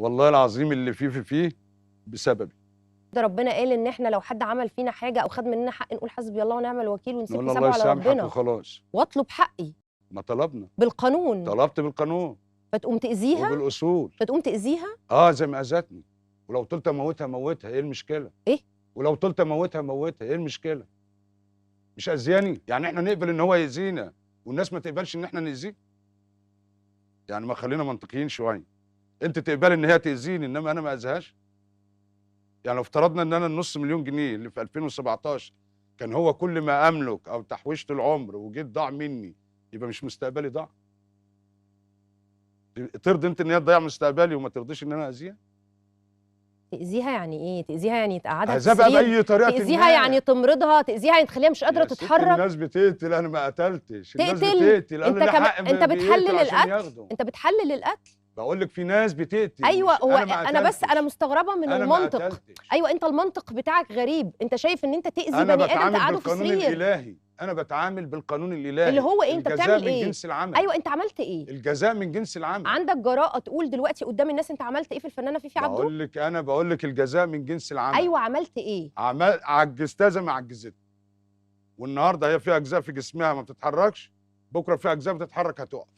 والله العظيم اللي فيه بسببي. ده ربنا قال ان احنا لو حد عمل فينا حاجه او خد مننا حق نقول حسبي الله ونعم الوكيل ونسيب نقول حسابه الله على يسامحك ربنا وخلاص. واطلب حقي ما طلبنا، بالقانون. طلبت بالقانون فتقوم تاذيها وبالاصول. فتقوم تاذيها. زي ما اذتني، ولو طلت اموتها موتها، ايه المشكله؟ ايه؟ ولو طلت اموتها موتها، ايه المشكله؟ مش اذياني؟ يعني احنا نقبل ان هو يأذينا والناس ما تقبلش ان احنا نأذيه؟ يعني ما خلينا منطقيين شويه. انت تقبل ان هي تأذيني انما انا ما اذيهاش؟ يعني لو افترضنا ان انا النص مليون جنيه اللي في 2017 كان هو كل ما املك او تحويشة العمر وجيت ضاع مني، يبقى مش مستقبلي ضاع؟ ترضي انت ان هي تضيع مستقبلي وما ترضيش ان انا اذيها؟ تاذيها يعني ايه؟ تاذيها يعني تقعدها في اذيها بقى السرير؟ باي طريقه تاذيها يعني تمرضها؟ تاذيها يعني تخليها مش قادره يا ست تتحرك؟ الناس بتقتل، انا ما قتلتش. الناس تقتل؟ بتقتل، انت انا ليه كمان حق انت بتحلل بيقتل عشان القتل؟ ياخده. انت بتحلل القتل؟ بقول لك في ناس بتقتل. ايوه، هو انا ما انا بس انا قتلتش. مستغربه من انا ما المنطق. قتلتش. ايوه، انت المنطق بتاعك غريب. انت شايف ان انت تاذي انا بني ادم بتعامل تقعده في بالقانون سرير. الالهي، انا بتعامل بالقانون الالهي اللي هو ايه؟ انت الجزاء بتعمل من ايه؟ جنس العمل. ايوه، انت عملت ايه؟ الجزاء من جنس العمل. عندك جراءه تقول دلوقتي قدام الناس انت عملت ايه في الفنانه فيفي عبده؟ بقول لك الجزاء من جنس العمل. ايوه، عملت ايه؟ عجزتها زي ما عجزتها. والنهارده هي في اجزاء في جسمها ما بتتحركش، بكره في اجزاء بتتحرك هتقف.